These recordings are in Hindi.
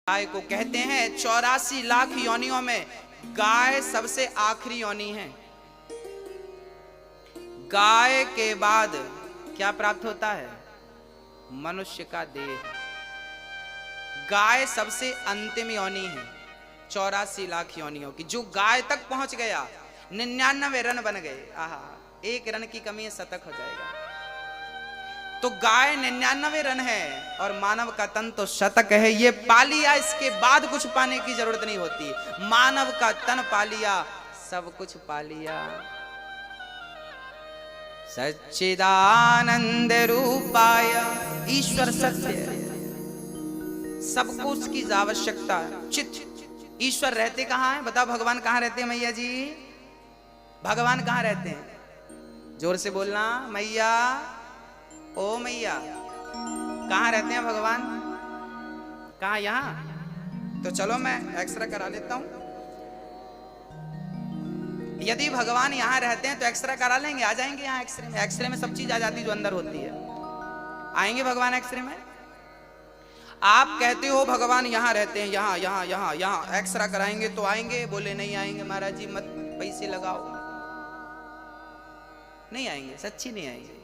गाय को कहते हैं 84 लाख योनियों में गाय सबसे आखिरी योनि है। गाय के बाद क्या प्राप्त होता है? मनुष्य का देह। गाय सबसे अंतिम योनि है 84 लाख योनियों की। जो गाय तक पहुंच गया 99 रन बन गए। आहा, एक रन की कमी है, शतक हो जाएगा। तो गाय 99 रन है और मानव का तन तो शतक है। ये पा लिया, इसके बाद कुछ पाने की जरूरत नहीं होती। मानव का तन पा लिया, सब कुछ पा लिया। सच्चिदानंद रूपाय, ईश्वर सत्य, सबको उसकी आवश्यकता है। चित ईश्वर रहते कहाँ हैं? बताओ, भगवान कहाँ रहते हैं मैया जी? भगवान कहाँ रहते हैं? जोर से बोलना, मैया, ओ मैया। कहाँ रहते हैं भगवान? कहाँ? यहाँ? तो चलो मैं एक्सरे करा लेता हूं। यदि भगवान यहाँ रहते हैं तो एक्सरे करा लेंगे, आ जाएंगे यहाँ एक्सरे में। एक्सरे में सब चीज आ जाती है जो अंदर होती है। आएंगे भगवान एक्सरे में? आप कहते हो भगवान यहाँ रहते हैं, यहाँ यहाँ यहाँ यहाँ एक्सरा कराएंगे तो आएंगे? बोले नहीं आएंगे महाराज जी, मत पैसे लगाओ। नहीं आएंगे, सच्ची नहीं आएंगे।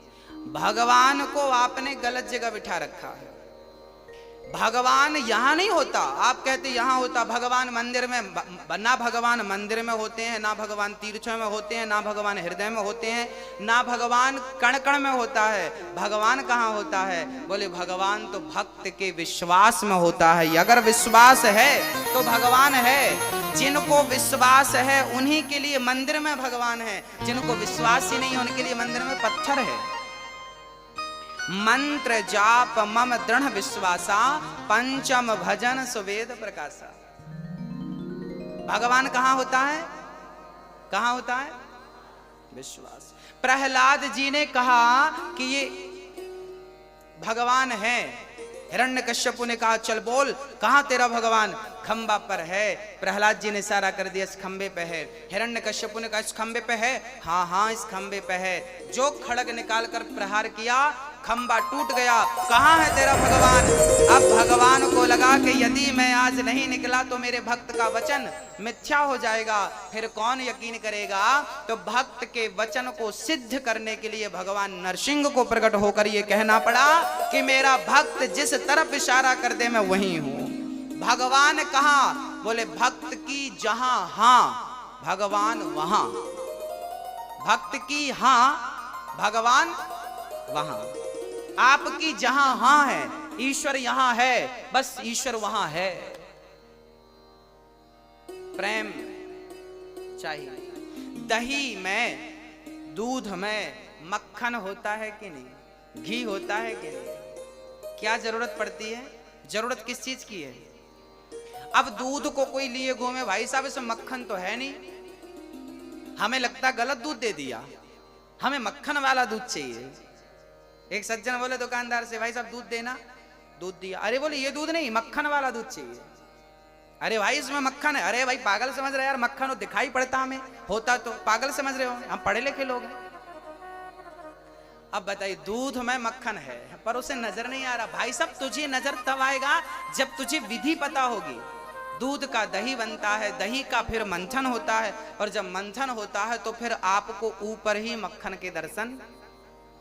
भगवान को आपने गलत जगह बिठा रखा है। भगवान यहां नहीं होता। आप कहते यहां होता। भगवान मंदिर में, ना भगवान मंदिर में होते हैं, ना भगवान तीर्थों में होते हैं, ना भगवान हृदय में होते हैं, ना भगवान कण कण में होता है। भगवान कहां होता है? बोले भगवान तो भक्त के विश्वास में होता है। अगर विश्वास है तो भगवान है। जिनको विश्वास है उन्हीं के लिए मंदिर में भगवान है। जिनको विश्वास ही नहीं है उनके लिए मंदिर में पत्थर है। मंत्र जाप मम दृढ़ विश्वासा, पंचम भजन सुवेद प्रकाशा। भगवान कहां होता है? कहां होता है? विश्वास। प्रहलाद जी ने कहा कि ये भगवान है। हिरण्यकश्यपु ने कहा चल बोल, कहां तेरा भगवान? खंबा पर है। प्रहलाद जी ने इशारा कर दिया इस खंबे पे है। हिरण्यकश्यपु ने कहा इस खंबे पे है? हाँ हाँ इस खंबे पे है। जो खड़ग निकाल कर प्रहार किया, खंबा टूट गया। कहां है तेरा भगवान? अब भगवान को लगा कि यदि मैं आज नहीं निकला तो मेरे भक्त का वचन मिथ्या हो जाएगा, फिर कौन यकीन करेगा। तो भक्त के वचन को सिद्ध करने के लिए भगवान नरसिंह को प्रकट होकर यह कहना पड़ा कि मेरा भक्त जिस तरफ इशारा कर दे मैं वहीं हूं। भगवान कहां? बोले भक्त की जहां हां भगवान वहां। भक्त की हां भगवान वहां। आपकी जहां हां है, ईश्वर यहां है, बस ईश्वर वहां है। प्रेम चाहिए। दही में, दूध में मक्खन होता है कि नहीं? घी होता है कि नहीं? क्या जरूरत पड़ती है? जरूरत किस चीज की है? अब दूध को कोई लिए घूमे, भाई साहब इसमें मक्खन तो है नहीं, हमें लगता गलत दूध दे दिया, हमें मक्खन वाला दूध चाहिए। एक सज्जन बोले दुकानदार से, भाई साहब दूध देना। दूध दिया। अरे बोले ये दूध नहीं, मक्खन वाला दूध चाहिए। अरे भाई इसमें मक्खन है। अरे भाई पागल समझ रहे यार, मक्खन हो दिखाई पड़ता, हमें होता तो पागल समझ रहे हो, हम पढ़े लिखे लोग हैं। अब बताइए दूध में मक्खन है पर उसे नजर नहीं आ रहा। भाई साहब तुझे नजर तब आएगा जब तुझे विधि पता होगी। दूध का दही बनता है, दही का फिर मंथन होता है, और जब मंथन होता है तो फिर आपको ऊपर ही मक्खन के दर्शन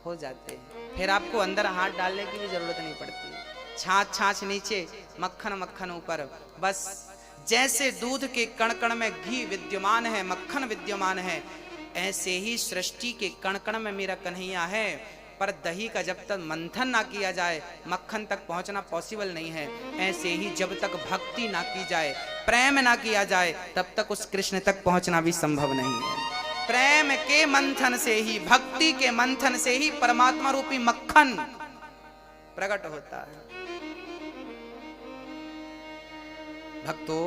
हो जाते हैं। फिर आपको अंदर हाथ डालने की भी जरूरत नहीं पड़ती। छाछ छाछ नीचे, मक्खन मक्खन ऊपर। बस जैसे दूध के कण कण में घी विद्यमान है, मक्खन विद्यमान है, ऐसे ही सृष्टि के कण कण में मेरा कन्हैया है। पर दही का जब तक मंथन ना किया जाए मक्खन तक पहुंचना पॉसिबल नहीं है। ऐसे ही जब तक भक्ति ना की जाए, प्रेम ना किया जाए, तब तक उस कृष्ण तक पहुंचना भी संभव नहीं है। प्रेम के मंथन से ही, भक्ति के मंथन से ही परमात्मा रूपी मक्खन प्रकट होता है। भक्तों,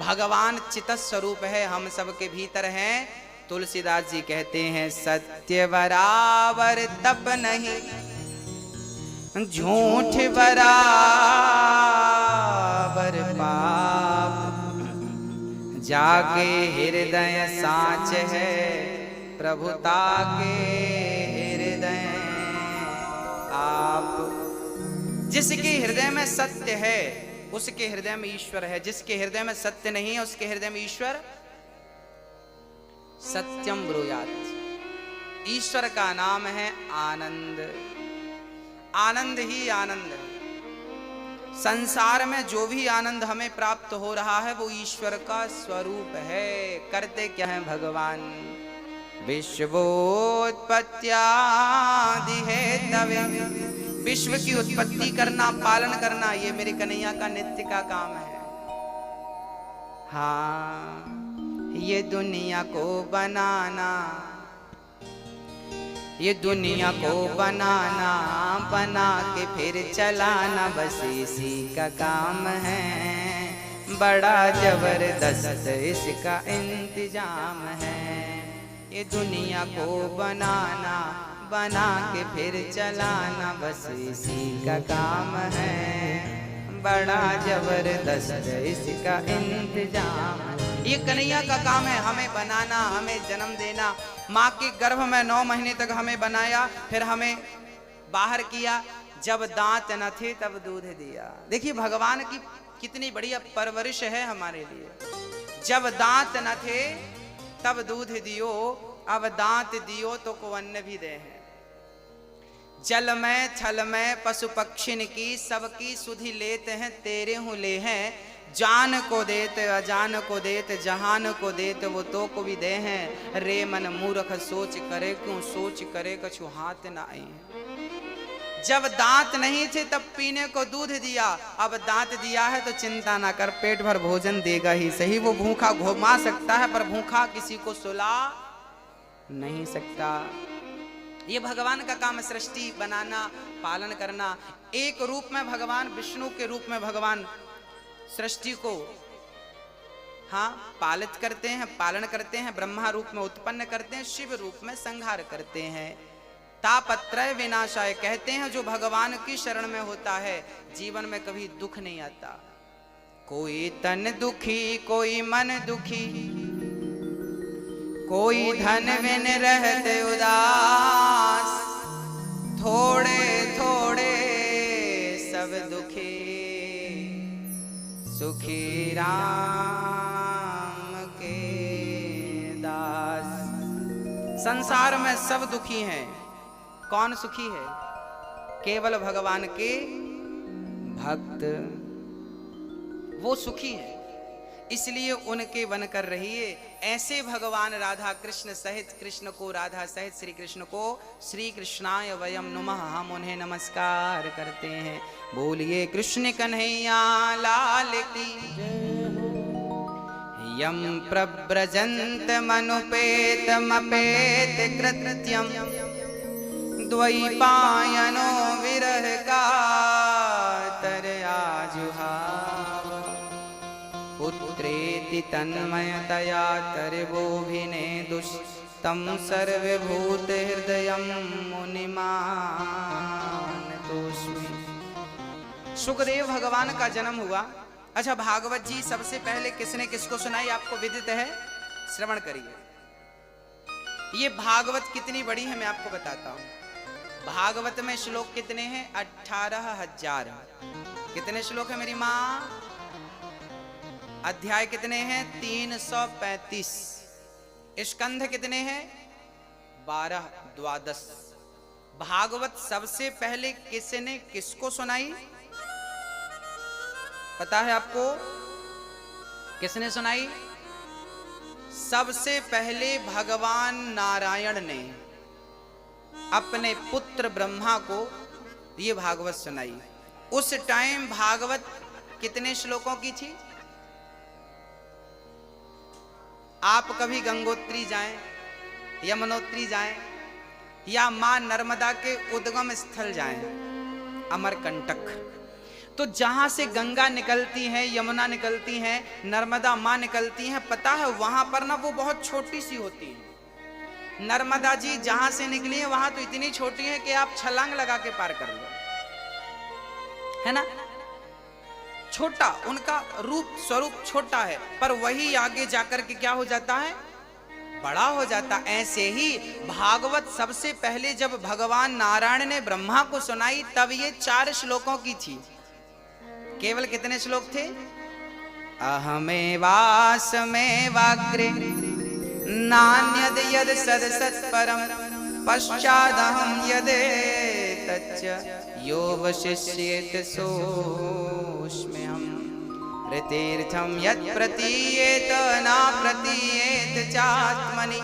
भगवान चित स्वरूप है, हम सबके भीतर हैं। तुलसीदास जी कहते हैं सत्य बराबर तप नहीं, झूठ बराबर पाप, जागे हृदय साच है, प्रभुता के हृदय आप। जिसके हृदय में सत्य है उसके हृदय में ईश्वर है। जिसके हृदय में सत्य नहीं है उसके हृदय में ईश्वर सत्यम ब्रूयात्। ईश्वर का नाम है आनंद। आनंद ही आनंद है। संसार में जो भी आनंद हमें प्राप्त हो रहा है वो ईश्वर का स्वरूप है। करते क्या है भगवान? विश्वोत्पत्त्यादि हेतवे, विश्व की उत्पत्ति करना, पालन करना, ये मेरे कन्हैया का नित्य का काम है। हाँ, ये दुनिया को बनाना, ये दुनिया को बनाना, बना के फिर चलाना, बस इसी का काम है। बड़ा जबरदस्त इसका इंतजाम है। ये दुनिया को बनाना, बना के फिर चलाना, बस इसी का काम है। बड़ा जबरदस्त इसका इंतजाम। ये कन्हैया का काम है, हमें बनाना, हमें जन्म देना। माँ के गर्भ में 9 महीने तक हमें बनाया, फिर हमें बाहर किया। जब दांत न थे तब दूध दिया। देखिए भगवान की कितनी बढ़िया परवरिश है हमारे लिए। जब दांत न थे तब दूध दियो, अब दांत दियो तो को अन्न भी दे है। जल में थल में पशु पक्षिन की, सबकी सुधि लेते हैं, तेरे हूँ ले हैं। जान को देते अजान को देते, जहान को देते वो तो को भी दे हैं। रे मन मूर्ख सोच करे, क्यों सोच करे कछु हाथ न आए। जब दांत नहीं थे तब पीने को दूध दिया, अब दांत दिया है तो चिंता ना कर, पेट भर भोजन देगा ही सही। वो भूखा घुमा सकता है पर भूखा किसी को सुला नहीं सकता। ये भगवान का काम है, सृष्टि बनाना, पालन करना। एक रूप में भगवान, विष्णु के रूप में भगवान सृष्टि को पालित करते हैं, पालन करते हैं। ब्रह्मा रूप में उत्पन्न करते हैं, शिव रूप में संहार करते हैं। तापत्रय विनाशाय कहते हैं जो भगवान की शरण में होता है जीवन में कभी दुख नहीं आता। कोई तन दुखी, कोई मन दुखी, कोई धन बिन रहते उदास, थोड़े थोड़े सब दुखी, सुखी राम के दास। संसार में सब दुखी हैं, कौन सुखी है? केवल भगवान के भक्त, वो सुखी है। इसलिए उनके वन कर रहिए। ऐसे भगवान राधा कृष्ण सहित, कृष्ण को राधा सहित श्री कृष्ण को श्री कृष्णाय वयम नुमः, हम उन्हें नमस्कार करते हैं। बोलिए कृष्ण कन्हैया लाल की। यम प्रव्रजन्त मनुपेतमपेत कृत्यम, द्वैपायनो विरह कातर आजुहाव, पुत्रेति तन्मयतया तर्वोभिने दुष्टं सर्वभूत हृदयं मुनिमानतोऽस्मि। सुखदेव भगवान का जन्म हुआ। अच्छा, भागवत जी सबसे पहले किसने किसको सुनाई आपको विदित है? श्रवण करिए। ये भागवत कितनी बड़ी है मैं आपको बताता हूं। भागवत में श्लोक कितने हैं? 18,000। कितने श्लोक है मेरी माँ? अध्याय कितने हैं? 335। स्कंध कितने हैं? 12, 12। भागवत सबसे पहले किसने किसको सुनाई पता है आपको? किसने सुनाई? सबसे पहले भगवान नारायण ने अपने पुत्र ब्रह्मा को ये भागवत सुनाई। उस टाइम भागवत कितने श्लोकों की थी? आप कभी गंगोत्री जाएं, यमुनोत्री जाएं, या मां नर्मदा के उद्गम स्थल जाएं, अमरकंटक, तो जहां से गंगा निकलती है, यमुना निकलती है, नर्मदा मां निकलती हैं, पता है वहां पर ना वो बहुत छोटी सी होती है। नर्मदा जी जहां से निकली है वहां तो इतनी छोटी है कि आप छलांग लगा के पार कर लो, है ना? छोटा, उनका रूप स्वरूप छोटा है, पर वही आगे जाकर के क्या हो जाता है? बड़ा हो जाता। ऐसे ही भागवत सबसे पहले जब भगवान नारायण ने ब्रह्मा को सुनाई तब ये 4 श्लोकों की थी। केवल कितने श्लोक थे? अहमेवासमेवाग्रे नान्यद यद सदसत्परम पश्चादहं यदेतच्च यो वशिष्येत सोऽस्म्यहम् ऋतीर्थं यत् प्रतीयेत न प्रतीयेत चात्मनि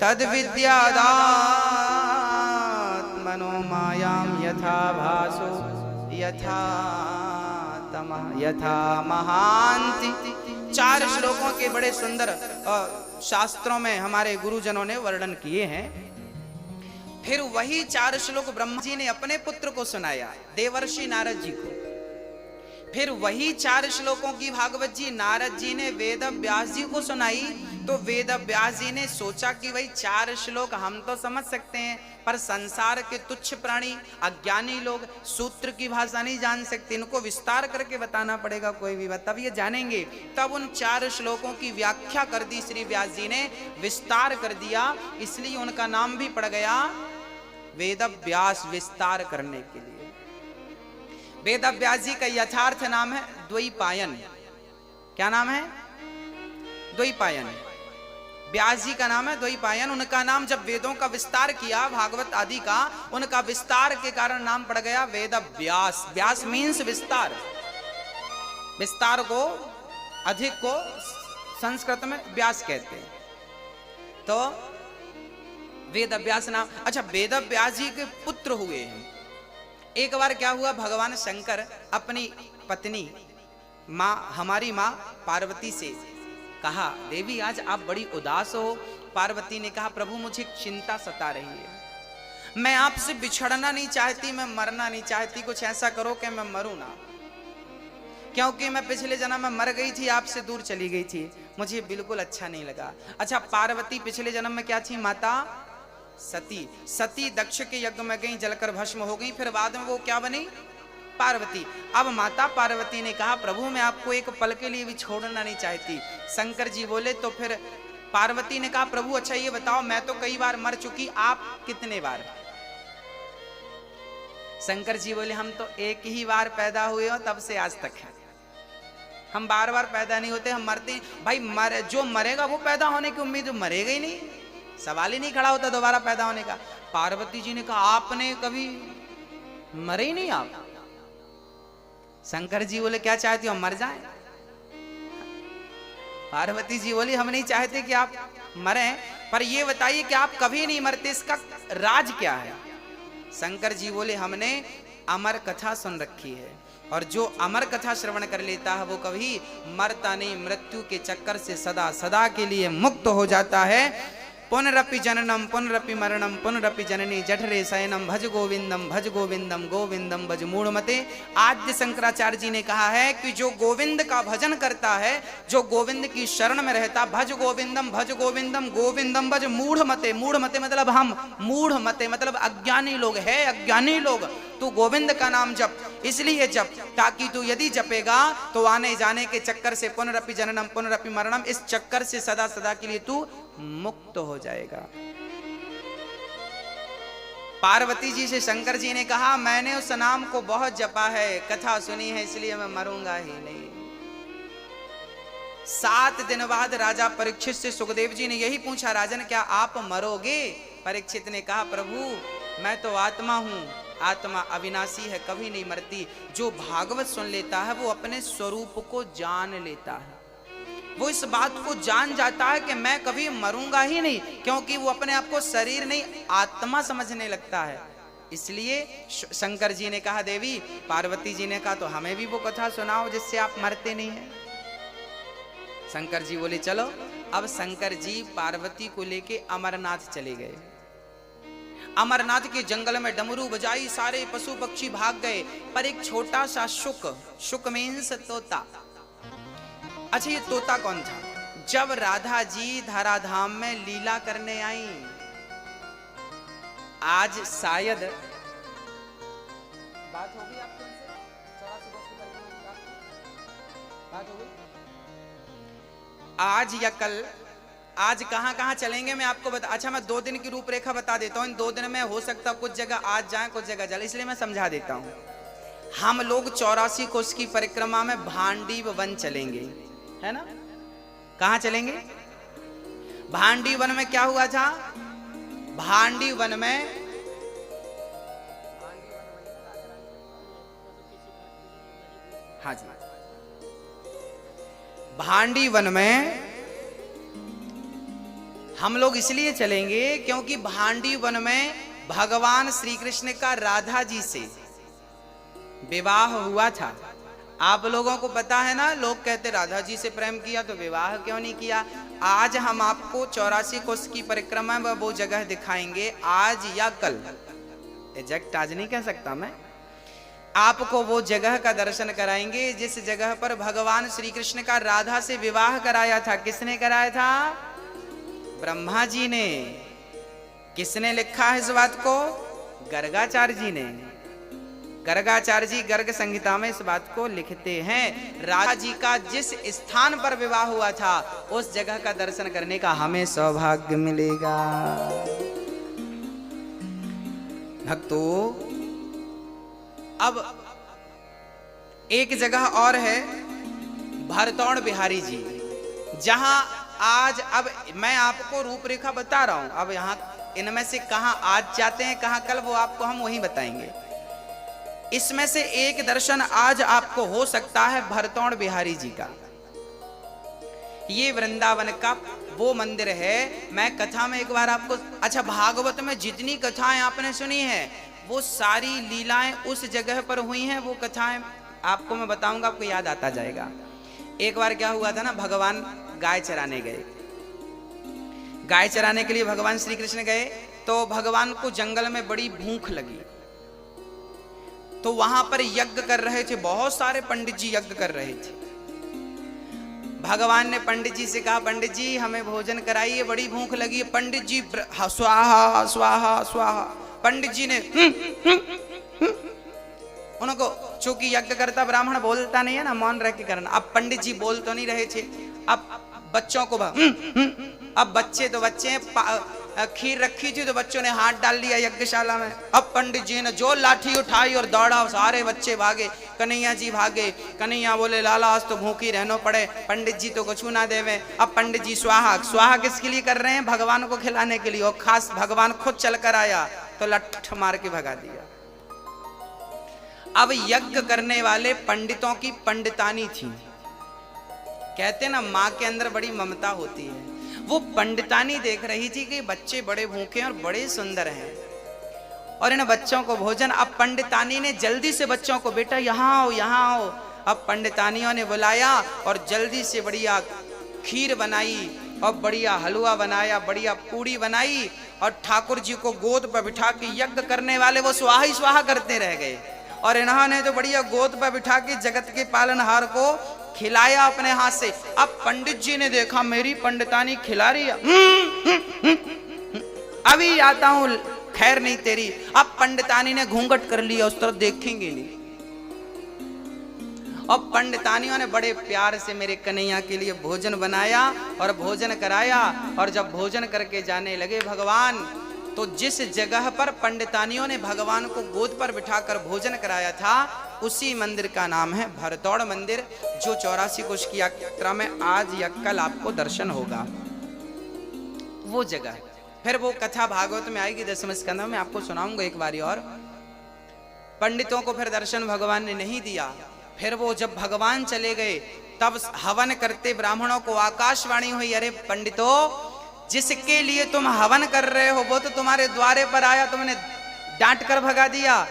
तद्विद्यादात्मनो मायां यथा भासो यथा तमः यथा महान्ति। 4 श्लोकों के बड़े सुंदर शास्त्रों में हमारे गुरुजनों ने वर्णन किए हैं। फिर वही 4 श्लोक ब्रह्मा जी ने अपने पुत्र को सुनाया, देवर्षि नारद जी को। फिर वही 4 श्लोकों की भागवत जी नारद जी ने वेद व्यास जी को सुनाई। तो वेद व्यास जी ने सोचा कि भाई 4 श्लोक हम तो समझ सकते हैं, पर संसार के तुच्छ प्राणी अज्ञानी लोग सूत्र की भाषा नहीं जान सकते, इनको विस्तार करके बताना पड़ेगा कोई भी बात, तब ये जानेंगे। तब उन 4 श्लोकों की व्याख्या कर दी श्री व्यास जी ने, विस्तार कर दिया, इसलिए उनका नाम भी पड़ गया वेद व्यास, विस्तार करने के लिए। वेद व्यास जी का यथार्थ नाम है द्वैपायन। क्या नाम है? द्वैपायन। व्यास जी का नाम है द्वैपायन। उनका नाम जब वेदों का विस्तार किया, भागवत आदि का, उनका विस्तार के कारण नाम पड़ गया वेद व्यास। व्यास मीन्स विस्तार। विस्तार को, अधिक को संस्कृत में व्यास कहते हैं। तो वेद व्यास नाम। अच्छा, वेद व्यास जी के पुत्र हुए हैं। एक बार क्या हुआ, भगवान शंकर अपनी पत्नी माँ, हमारी माँ पार्वती से कहा, देवी आज आप बड़ी उदास हो। पार्वती ने कहा, प्रभु मुझे चिंता सता रही है, मैं आपसे बिछड़ना नहीं चाहती, मैं मरना नहीं चाहती, कुछ ऐसा करो कि मैं मरूं ना, क्योंकि मैं पिछले जन्म में मर गई थी, आपसे दूर चली गई थी, मुझे बिल्कुल अच्छा नहीं लगा। अच्छा, पार्वती पिछले जन्म में क्या थी? माता सती। सती दक्ष के यज्ञ में गई, जलकर भस्म हो गई, फिर बाद में वो क्या बनी? पार्वती। अब माता पार्वती ने कहा, प्रभु मैं आपको एक पल के लिए भी छोड़ना नहीं चाहती। शंकर जी बोले, तो फिर पार्वती ने कहा, प्रभु अच्छा ये बताओ, मैं तो कई बार मर चुकी, आप कितने बार? शंकर जी बोले, हम तो एक ही बार पैदा हुए हो, तब से आज तक है, हम बार बार पैदा नहीं होते, हम मरते हैं। भाई जो मरेगा वो पैदा होने की उम्मीद, मरेगा ही नहीं, सवाल ही नहीं खड़ा होता दोबारा पैदा होने का। पार्वती जी ने कहा, आपने कभी मरे ही नहीं आप? शंकर जी बोले, क्या चाहती हो हम मर जाएं? पार्वती जी बोली, हम नहीं चाहते कि आप मरें, पर ये बताइए कि आप कभी नहीं मरते, इसका राज क्या है? शंकर जी बोले, हमने अमर कथा सुन रखी है, और जो अमर कथा श्रवण कर लेता है वो कभी मरता नहीं, मृत्यु के चक्कर से सदा सदा के लिए मुक्त हो जाता है। पुनरपि जननम पुनरपि मरणम पुनरपि जननी जठरे शयनम भज गोविंदम गोविंदम भज मूढ़मते। आद्य शंकराचार्य जी ने कहा है कि जो गोविंद का भजन करता है, जो गोविंद की शरण में रहता, भज गोविंदम गोविंदम भज मूढ़मते। मूढ़मते मतलब हम, मूढ़मते मतलब अज्ञानी लोग है, अज्ञानी लोग। तू गोविंद का नाम जप, इसलिए जप ताकि तू यदि जपेगा तो आने जाने के चक्कर से, पुनरपि जननम पुनरपि मरणम, इस चक्कर से सदा सदा के लिए तू मुक्त हो जाएगा। पार्वती जी से शंकर जी ने कहा, मैंने उस नाम को बहुत जपा है, कथा सुनी है, इसलिए मैं मरूंगा ही नहीं। 7 दिन बाद राजा परीक्षित से सुखदेव जी ने यही पूछा, राजन क्या आप मरोगे? परीक्षित ने कहा, प्रभु मैं तो आत्मा हूं, आत्मा अविनाशी है, कभी नहीं मरती। जो भागवत सुन लेता है वो अपने स्वरूप को जान लेता है, वो इस बात को जान जाता है कि मैं कभी मरूंगा ही नहीं, क्योंकि वो अपने आप को शरीर नहीं आत्मा समझने लगता है। इसलिए शंकर जी ने कहा, देवी, पार्वती जी ने कहा, तो हमें भी वो कथा सुनाओ जिससे आप मरते नहीं हैं। शंकर जी बोले, चलो। अब शंकर जी पार्वती को लेके अमरनाथ चले गए। अमरनाथ के जंगल में डमरू बजाई, सारे पशु पक्षी भाग गए, पर एक छोटा सा शुक मीन्स तोता। अच्छा, ये तोता कौन था? जब राधा जी धराधाम में लीला करने आई, आज शायद बात होगी आपके बात होगी आज या कल, आज कहां कहां चलेंगे मैं आपको बता। अच्छा, मैं 2 दिन की रूपरेखा बता देता हूं। इन 2 दिन में हो सकता कुछ जगह आज जाएं, कुछ जगह चले, इसलिए मैं समझा देता हूं। हम लोग 84 कोष की परिक्रमा में भांडीव वन चलेंगे, है ना? कहां चलेंगे? भांडी वन में क्या हुआ था? भांडी वन में हाँ जी, भांडी वन में हम लोग इसलिए चलेंगे क्योंकि भांडी वन में भगवान श्री कृष्ण का राधा जी से विवाह हुआ था। आप लोगों को पता है ना, लोग कहते राधा जी से प्रेम किया तो विवाह क्यों नहीं किया। आज हम आपको 84 कोष की परिक्रमा में वो जगह दिखाएंगे, आज या कल, एग्जैक्ट आज नहीं कह सकता मैं, आपको वो जगह का दर्शन कराएंगे जिस जगह पर भगवान श्री कृष्ण का राधा से विवाह कराया था। किसने कराया था? ब्रह्मा जी ने। किसने लिखा है इस बात को? गर्गाचार्य जी ने। गर्गाचार्य जी गर्ग संहिता में इस बात को लिखते हैं। राधा जी का जिस स्थान पर विवाह हुआ था उस जगह का दर्शन करने का हमें सौभाग्य मिलेगा। भक्तों, अब एक जगह और है भरतौड़ बिहारी जी, जहां आज, अब मैं आपको रूपरेखा बता रहा हूं, अब यहां इनमें से कहां आज जाते हैं कहां कल, वो आपको हम वहीं बताएंगे। इसमें से एक दर्शन आज आपको हो सकता है भरतौड़ बिहारी जी का। ये वृंदावन का वो मंदिर है। मैं कथा में एक बार आपको, अच्छा, भागवत में जितनी कथाएं आपने सुनी है वो सारी लीलाएं उस जगह पर हुई हैं। वो कथाएं आपको मैं बताऊंगा, आपको याद आता जाएगा। एक बार क्या हुआ था ना, भगवान गाय चराने गए। गाय चराने के लिए भगवान श्री कृष्ण गए तो भगवान को जंगल में बड़ी भूख लगी, तो वहां पर यज्ञ कर रहे थे, बहुत सारे पंडित जी यज्ञ कर रहे थे। भगवान ने पंडित जी से कहा, पंडित जी हमें भोजन कराइए, बड़ी भूख लगी है। पंडित जी स्वाहा स्वाहा स्वाहा, पंडित जी ने उनको, चूंकि यज्ञ करता ब्राह्मण बोलता नहीं है ना, मौन रह के करना। अब पंडित जी बोल तो नहीं रहे थे, अब बच्चों को अब बच्चे तो बच्चे, खीर रखी थी तो बच्चों ने हाथ डाल दिया यज्ञशाला में। अब पंडित जी ने जो लाठी उठाई और दौड़ा, सारे बच्चे भागे, कन्हैया जी भागे। कन्हैया बोले, लाला आज तो भूखी रहना पड़े, पंडित जी तो कुछ ना देवे। अब पंडित जी स्वाहा स्वाहा किसके लिए कर रहे हैं? भगवान को खिलाने के लिए। और खास भगवान खुद चल कर आया तो लठ मार के भगा दिया। अब यज्ञ करने वाले पंडितों की पंडितानी थी। कहते ना, माँ के अंदर बड़ी ममता होती है। वो पंडितानी देख रही थी कि बच्चे बड़े भूखे और बड़े सुंदर हैं और इन बच्चों को भोजन। अब पंडितानी ने जल्दी से बच्चों को, बेटा यहाँ आओ यहाँ आओ। अब पंडितानियों ने बुलाया और जल्दी से बढ़िया खीर बनाई और बढ़िया हलवा बनाया, बढ़िया पूड़ी बनाई और ठाकुर जी को गोद पर बिठा के, यज्ञ करने वाले वो स्वाहा ही स्वाहा करते रह गए और इन्होंने तो बढ़िया गोद पर बिठा के जगत के पालनहार को खिलाया अपने हाथ से। अब पंडित जी ने देखा मेरी पंडितानी खिला रही है, अभी आता हूं, खैर नहीं तेरी। अब पंडितानी ने घूंघट कर लिया, उस तरफ देखेंगे नहीं। अब पंडितानियों ने बड़े प्यार से मेरे कन्हैया के लिए भोजन बनाया और भोजन कराया। और जब भोजन करके जाने लगे भगवान, तो जिस जगह पर पंडितानियों ने भगवान को गोद पर बिठाकर भोजन कराया था उसी मंदिर का नाम है भरतौड़ मंदिर, जो 84 कोष की यात्रा में आज या कल आपको दर्शन होगा। वो जगह, फिर वो कथा भागवत में आएगी 10वें स्कंध में, आपको सुनाऊंगा एक बारी और। पंडितों को फिर दर्शन भगवान ने नहीं दिया। फिर वो जब भगवान चले गए तब हवन करते ब्राह्मणों को आकाशवाणी हुई, अरे पंडितों, जिसके लिए तुम हवन कर रहे हो वो तो तुम्हारे द्वारे पर आया, तुमने डांट कर भगा दिया।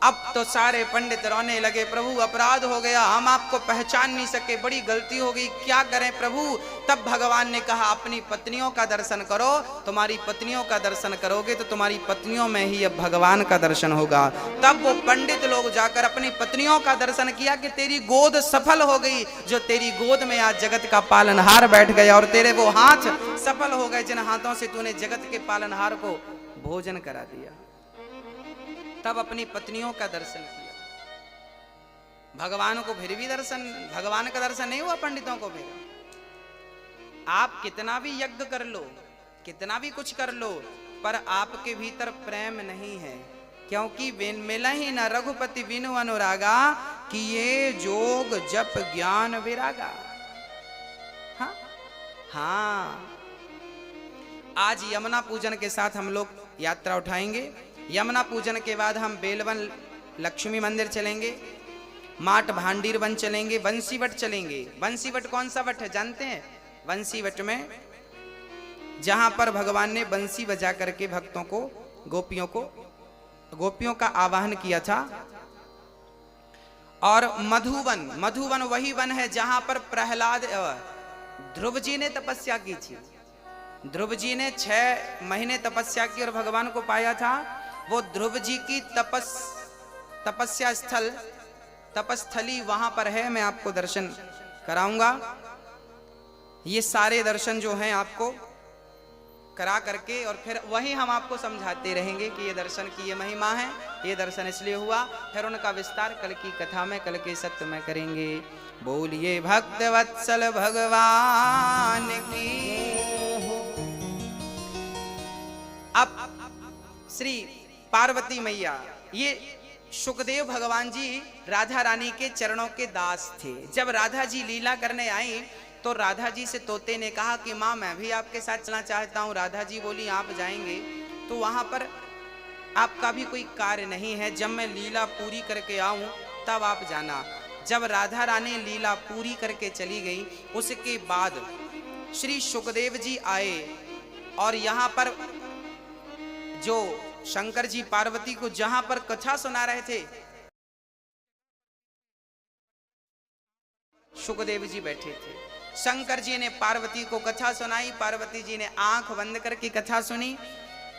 अब तो सारे पंडित रोने लगे, प्रभु अपराध हो गया, हम आपको पहचान नहीं सके, बड़ी गलती हो गई, क्या करें प्रभु। तब भगवान ने कहा, अपनी पत्नियों का दर्शन करो, तुम्हारी पत्नियों का दर्शन करोगे तो तुम्हारी पत्नियों में ही अब भगवान का दर्शन होगा। तब वो पंडित लोग जाकर अपनी पत्नियों का दर्शन किया कि तेरी गोद सफल हो गई, जो तेरी गोद में आज जगत का पालनहार बैठ गया, और तेरे वो हाथ सफल हो गए जिन हाथों से तूने जगत के पालनहार को भोजन करा दिया। तब अपनी पत्नियों का दर्शन किया। भगवान को फिर भी दर्शन, भगवान का दर्शन नहीं हुआ पंडितों को भी। आप कितना भी यज्ञ कर लो, कितना भी कुछ कर लो, पर आपके भीतर प्रेम नहीं है। क्योंकि मिला ही न रघुपति बिनु अनुरागा, कि ये जोग जप ज्ञान विरागा। हाँ हाँ, आज यमुना पूजन के साथ हम लोग यात्रा उठाएंगे। यमुना पूजन के बाद हम बेलवन लक्ष्मी मंदिर चलेंगे, माट भांडीर वन चलेंगे, बंसीवट चलेंगे। बंसीवट कौन सा वट है जानते हैं? बंसीवट में जहां पर भगवान ने बंसी बजा करके भक्तों को, गोपियों का आवाहन किया था। और मधुवन, मधुवन वही वन है जहां पर प्रहलाद ध्रुव जी ने तपस्या की थी। ध्रुव जी ने 6 महीने तपस्या की और भगवान को पाया था। वो ध्रुव जी की तपस्या स्थल, तपस्थली वहां पर है। मैं आपको दर्शन कराऊंगा। ये सारे दर्शन जो हैं आपको करा करके और फिर वही हम आपको समझाते रहेंगे कि ये दर्शन की ये महिमा है, ये दर्शन इसलिए हुआ। फिर उनका विस्तार कल की कथा में, कल के सत्य में करेंगे। बोलिए भक्त वत्सल भगवान की। अब श्री पार्वती मैया, ये सुखदेव भगवान जी राधा रानी के चरणों के दास थे। जब राधा जी लीला करने आई तो राधा जी से तोते ने कहा कि माँ मैं भी आपके साथ चलना चाहता हूँ। राधा जी बोली आप जाएंगे तो वहां पर आपका भी कोई कार्य नहीं है, जब मैं लीला पूरी करके आऊं तब आप जाना। जब राधा रानी लीला पूरी करके चली गई, उसके बाद श्री सुखदेव जी आए और यहाँ पर जो शंकर जी पार्वती को जहां पर कथा सुना रहे थे, सुखदेव जी बैठे थे। शंकर जी ने पार्वती को कथा सुनाई। पार्वती जी ने आंख बंद करके कथा सुनी।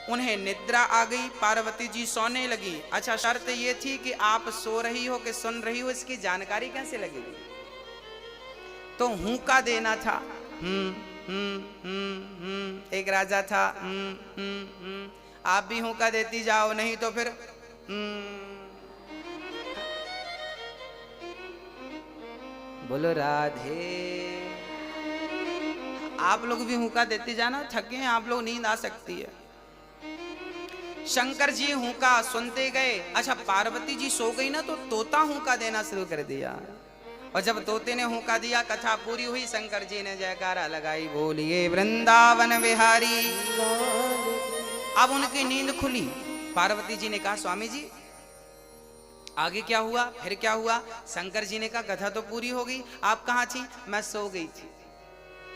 उन्हें निद्रा आ गई। पार्वती जी सोने लगी। अच्छा, शर्त ये थी कि आप सो रही हो कि सुन रही हो इसकी जानकारी कैसे लगेगी? तो हुंका देना था। एक राजा था। आप भी हुंका देती जाओ, नहीं तो फिर बोलो राधे। आप लोग भी हुंका देते जाना, थके हैं आप लोग, नींद आ सकती है। शंकर जी हुंका सुनते गए। अच्छा, पार्वती जी सो गई ना तो तोता हुंका देना शुरू कर दिया। और जब तोते ने हुंका दिया, कथा पूरी हुई। शंकर जी ने जयकारा लगाई, बोलिए वृंदावन बिहारी। अब उनकी नींद खुली। पार्वती जी ने कहा स्वामी जी आगे क्या हुआ, फिर क्या हुआ? शंकर जी ने कहा कथा तो पूरी हो गई, आप कहाँ थी? मैं सो गई थी।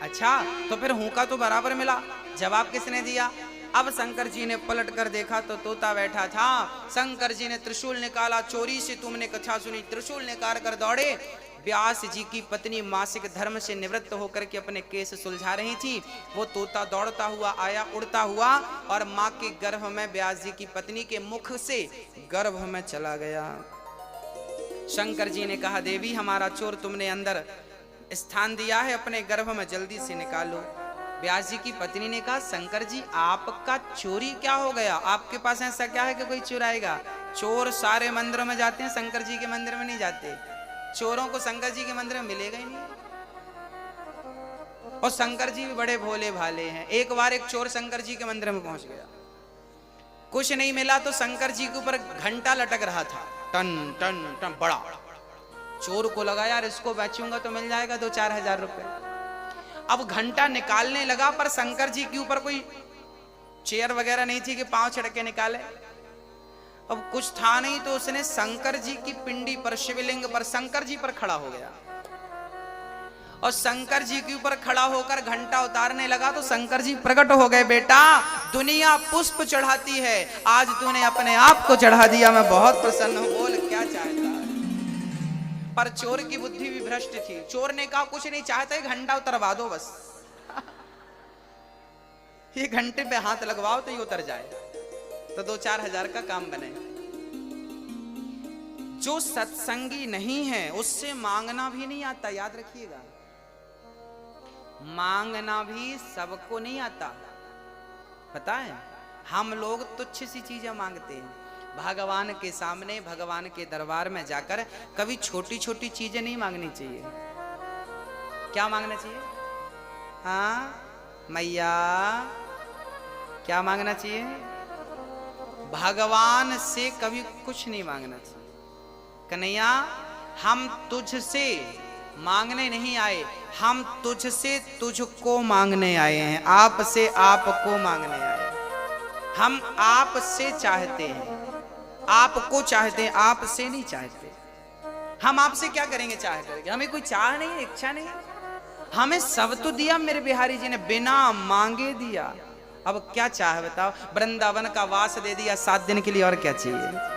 अच्छा, तो फिर हुंका तो बराबर मिला, जवाब किसने दिया? अब शंकर जी ने पलट कर देखा तो तोता बैठा था। शंकर जी ने त्रिशूल निकाला, चोरी से तुमने कथा सुनी। त्रिशूल निकाल कर दौड़े। व्यास जी की पत्नी मासिक धर्म से निवृत्त होकर के अपने केस सुलझा रही थी। वो तोता दौड़ता हुआ आया, उड़ता हुआ, और माँ के गर्भ में, व्यास जी की पत्नी के मुख से गर्भ में चला गया। शंकर जी ने कहा देवी हमारा चोर तुमने अंदर स्थान दिया है, अपने गर्भ में जल्दी से निकालो। व्यास जी की पत्नी ने कहा शंकर जी आपका चोरी क्या हो गया? आपके पास ऐसा क्या है कि कोई चुराएगा? चोर सारे मंदिरों में जाते हैं, शंकर जी के मंदिर में नहीं जाते। चोरों को शंकर जी के मंदिर में मिलेगा ही नहीं। और शंकर जी भी बड़े भोले भाले हैं। एक बार एक चोर शंकर जी के मंदिर में पहुंच गया, कुछ नहीं मिला तो शंकर जी के ऊपर घंटा लटक रहा था, टन टन टन बड़ा। चोर को लगा यार इसको बेचूंगा तो मिल जाएगा 2-4 हजार रुपए। अब घंटा निकालने लगा, पर शंकर जी के ऊपर कोई चेयर वगैरह नहीं थी कि पांव छिड़के निकाले। अब कुछ था नहीं तो उसने शंकर जी की पिंडी पर, शिवलिंग पर, शंकर जी पर खड़ा हो गया और शंकर जी के ऊपर खड़ा होकर घंटा उतारने लगा तो शंकर जी प्रकट हो गए। बेटा दुनिया पुष्प चढ़ाती है, आज तूने अपने आप को चढ़ा दिया, मैं बहुत प्रसन्न हूं, बोल क्या चाहता है? पर चोर की बुद्धि भी भ्रष्ट थी। चोर ने कहा कुछ नहीं चाहता, घंटा उतरवा दो बस। ये घंटे पे हाथ लगवाओ तो ये उतर जाए, तो 2-4 हजार का काम बने। जो सत्संगी नहीं है उससे मांगना भी नहीं आता, याद रखिएगा। मांगना भी सबको नहीं आता, पता है? हम लोग तुच्छ सी चीजें मांगते हैं। भगवान के सामने, भगवान के दरबार में जाकर कभी छोटी छोटी चीजें नहीं मांगनी चाहिए। क्या मांगना चाहिए? हाँ मैया, क्या मांगना चाहिए? भगवान से कभी कुछ नहीं मांगना चाहिए। कन्हैया हम तुझसे मांगने नहीं आए, हम तुझसे तुझको मांगने आए हैं, आपसे आपको मांगने आए हैं। हम आपसे चाहते हैं, आपको चाहते हैं, आपसे नहीं चाहते। हम आपसे क्या करेंगे चाह करके? हमें कोई चाह नहीं है, इच्छा नहीं है। हमें सब तो दिया मेरे बिहारी जी ने, बिना मांगे दिया। अब क्या चाह बताओ? वृंदावन का वास दे दिया 7 दिन के लिए, और क्या चाहिए?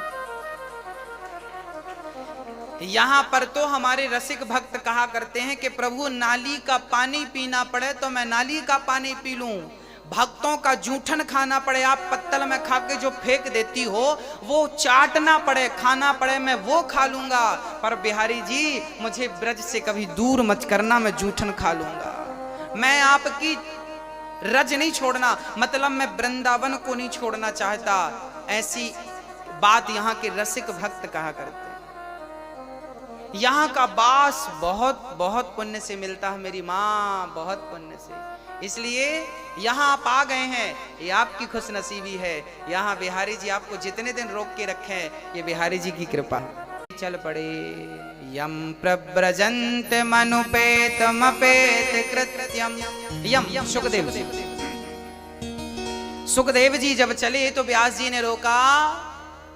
यहां पर तो हमारे रसिक भक्त कहा करते हैं कि प्रभु नाली का पानी पीना पड़े तो मैं नाली का पानी पी लूं, भक्तों का जूठन खाना पड़े, आप पत्तल में खा के जो फेंक देती हो वो चाटना पड़े, खाना पड़े, मैं वो खा लूंगा, पर बिहारी जी मुझे ब्रज से कभी दूर मत करना, मैं जूठन खा लूंगा। मैं आपकी रज नहीं छोड़ना, मतलब मैं वृंदावन को नहीं छोड़ना चाहता। ऐसी बात यहाँ के रसिक भक्त कहा करते हैं। यहाँ का बास बहुत बहुत पुण्य से मिलता है मेरी माँ, बहुत पुण्य से। इसलिए यहाँ आप आ गए हैं, ये आपकी खुशनसीबी है। यहाँ बिहारी जी आपको जितने दिन रोक के रखे हैं, ये बिहारी जी की कृपा। चल पड़े यम प्रव्रजंत मनुपेत मपेत कृत्यम। यम सुखदेव जी, सुखदेव जी जब चले तो व्यास जी ने रोका।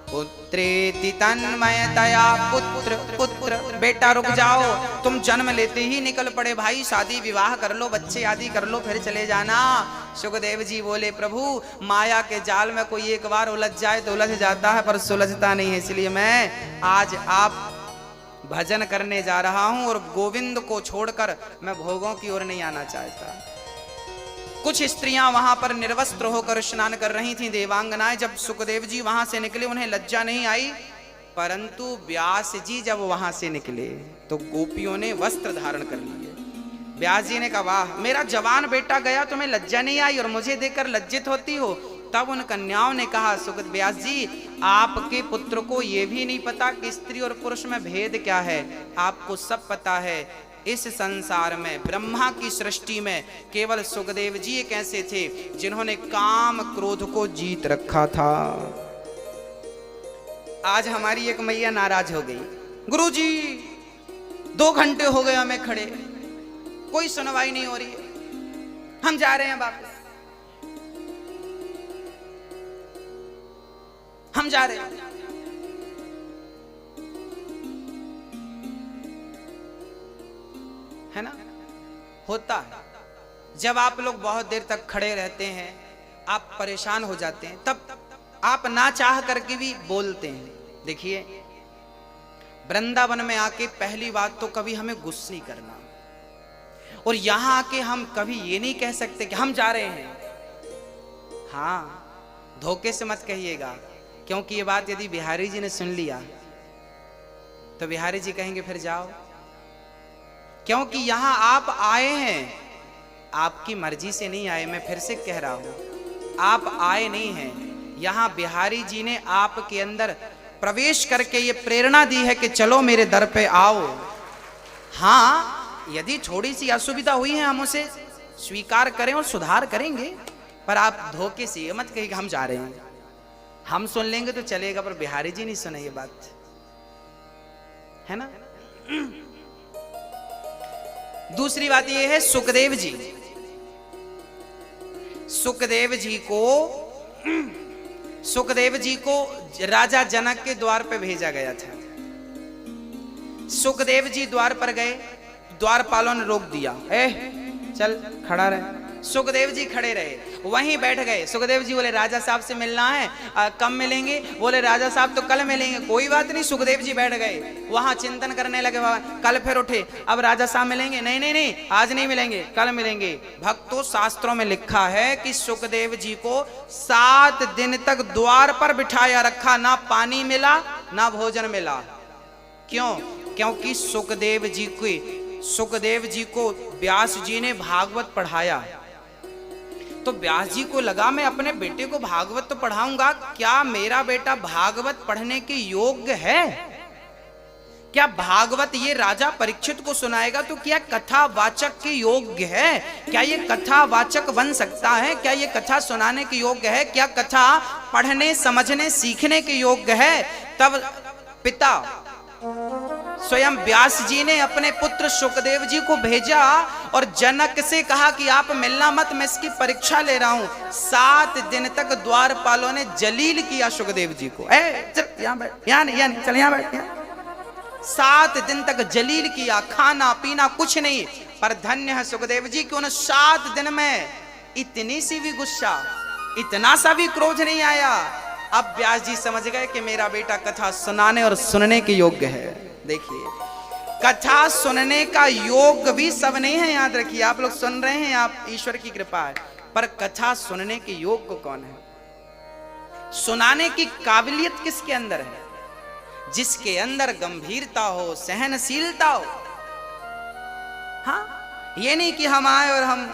पुत्रेति तन्मयतया, पुत्र पुत्र, बेटा रुक जाओ, तुम जन्म लेते ही निकल पड़े भाई, शादी विवाह कर लो, बच्चे आदि कर लो, फिर चले जाना। सुखदेव जी बोले प्रभु माया के जाल में कोई एक बार उलझ जाए तो उलझ जाता है, पर सुलझता नहीं है। इसलिए मैं आज आप भजन करने जा रहा हूं और गोविंद को छोड़कर मैं भोगों की ओर नहीं आना चाहता। कुछ स्त्रियां वहां पर निर्वस्त्र होकर स्नान कर रही थीं, देवांगनाएं। जब सुखदेव जी वहां से निकले उन्हें लज्जा नहीं आई, परंतु व्यास जी जब वहां से निकले तो गोपियों ने वस्त्र धारण कर लिए। व्यास जी ने कहा वाह, मेरा जवान बेटा गया, तुम्हें लज्जा नहीं आई और मुझे देखकर लज्जित होती हो। तब उन कन्याओं ने कहा सुखदेव व्यास जी, आपके पुत्र को यह भी नहीं पता कि स्त्री और पुरुष में भेद क्या है, आपको सब पता है। इस संसार में ब्रह्मा की सृष्टि में केवल सुखदेव जी एक ऐसे थे जिन्होंने काम क्रोध को जीत रखा था। आज हमारी एक मैया नाराज हो गई, गुरुजी 2 घंटे हो गए हमें खड़े, कोई सुनवाई नहीं हो रही है, हम जा रहे हैं वापस, हम जा रहे हैं। है ना, होता है। जब आप लोग बहुत देर तक खड़े रहते हैं, आप परेशान हो जाते हैं, तब आप ना चाह करके भी बोलते हैं। देखिए वृंदावन में आके पहली बात तो कभी हमें गुस्सा नहीं करना, और यहां आके हम कभी ये नहीं कह सकते कि हम जा रहे हैं। हाँ, धोखे से मत कहिएगा, क्योंकि ये बात यदि बिहारी जी ने सुन लिया तो बिहारी जी कहेंगे फिर जाओ, क्योंकि यहां आप आए हैं, आपकी मर्जी से नहीं आए। मैं फिर से कह रहा हूं, आप आए नहीं हैं, यहां बिहारी जी ने आपके अंदर प्रवेश करके ये प्रेरणा दी है कि चलो मेरे दर पे आओ। हाँ, यदि थोड़ी सी असुविधा हुई है हम उसे स्वीकार करें और सुधार करेंगे, पर आप धोखे से ये मत कहिए कि हम जा रहे हैं। हम सुन लेंगे तो चलेगा, पर बिहारी जी नहीं सुने ये बात, है ना। दूसरी बात यह है, सुखदेव जी को राजा जनक के द्वार पे भेजा गया था। सुखदेव जी द्वार पर गए, द्वारपालों ने रोक दिया, चल खड़ा रहे। सुखदेव जी खड़े रहे, वहीं बैठ गए। सुखदेव जी बोले राजा साहब से मिलना है, कब मिलेंगे? बोले राजा साहब तो कल मिलेंगे। कोई बात नहीं, सुखदेव जी बैठ गए, वहां चिंतन करने लगे। कल फिर उठे, अब राजा साहब मिलेंगे? नहीं नहीं नहीं, आज नहीं मिलेंगे, कल मिलेंगे। भक्तों, शास्त्रों में लिखा है कि सुखदेव जी को 7 दिन तक द्वार पर बिठाया रखा, ना पानी मिला ना भोजन मिला। क्यों? क्योंकि सुखदेव जी को व्यास जी ने भागवत पढ़ाया। तो व्यास जी को लगा मैं अपने बेटे को भागवत तो पढ़ाऊंगा, क्या मेरा बेटा भागवत पढ़ने के योग्य है? क्या भागवत ये राजा परीक्षित को सुनाएगा तो क्या कथावाचक के योग्य है? क्या ये कथावाचक बन सकता है? क्या ये कथा सुनाने के योग्य है? क्या कथा पढ़ने समझने सीखने के योग्य है? तब पिता स्वयं व्यास जी ने अपने पुत्र शुकदेव जी को भेजा और जनक से कहा कि आप मिलना मत, मैं इसकी परीक्षा ले रहा हूं। 7 दिन तक द्वारपालों ने जलील किया शुकदेव जी को। चल यहाँ बैठ, यहाँ नहीं, चल यहाँ बैठ। 7 दिन तक जलील किया, खाना पीना कुछ नहीं। पर धन्य है सुखदेव जी कि उन 7 दिन में इतनी सी भी गुस्सा, इतना सा भी क्रोध नहीं आया। अब व्यास जी समझ गए कि मेरा बेटा कथा सुनाने और सुनने के योग्य है। देखिए, कथा सुनने का योग भी सब नहीं है, याद रखिए। आप लोग सुन रहे हैं, आप ईश्वर की कृपा है, पर कथा सुनने के योग को कौन है? सुनाने की काबिलियत किसके अंदर है? जिसके अंदर गंभीरता हो, सहनशीलता हो। हाँ, ये नहीं कि हम आए और हम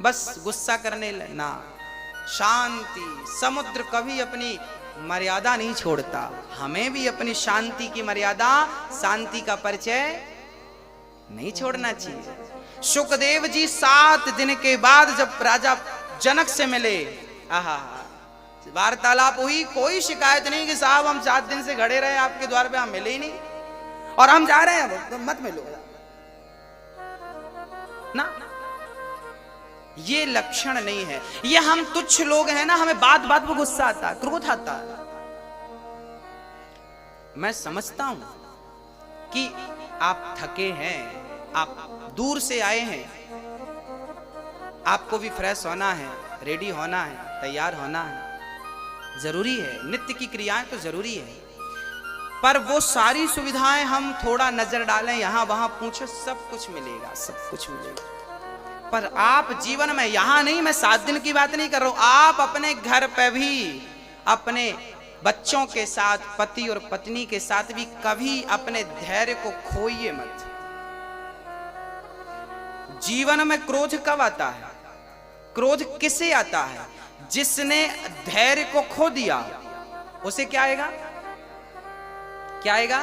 बस गुस्सा करने लगे ना। शांति, समुद्र कभी अपनी मर्यादा नहीं छोड़ता। हमें भी अपनी शांति की मर्यादा, शांति का परिचय नहीं छोड़ना चाहिए। शुकदेव जी 7 दिन के बाद जब राजा जनक से मिले, आहा, वार्तालाप हुई, कोई शिकायत नहीं कि साहब हम 7 दिन से खड़े रहे आपके द्वार पे, हम मिले ही नहीं और हम जा रहे हैं, तो मत मिलो ना। ये लक्षण नहीं है। ये हम तुच्छ लोग हैं ना, हमें बात बात पर गुस्सा आता है, क्रोध आता है। मैं समझता हूं कि आप थके हैं, आप दूर से आए हैं, आपको भी फ्रेश होना है, रेडी होना है, तैयार होना है, जरूरी है। नित्य की क्रियाएं तो जरूरी है, पर वो सारी सुविधाएं हम थोड़ा नजर डालें, यहां वहां पूछो, सब कुछ मिलेगा, सब कुछ मिलेगा। पर आप जीवन में, यहां नहीं, मैं 7 दिन की बात नहीं कर रहा हूं, आप अपने घर पे भी अपने बच्चों के साथ, पति और पत्नी के साथ भी कभी अपने धैर्य को खोइए मत। जीवन में क्रोध कब आता है? क्रोध किसे आता है? जिसने धैर्य को खो दिया, उसे क्या आएगा? क्या आएगा?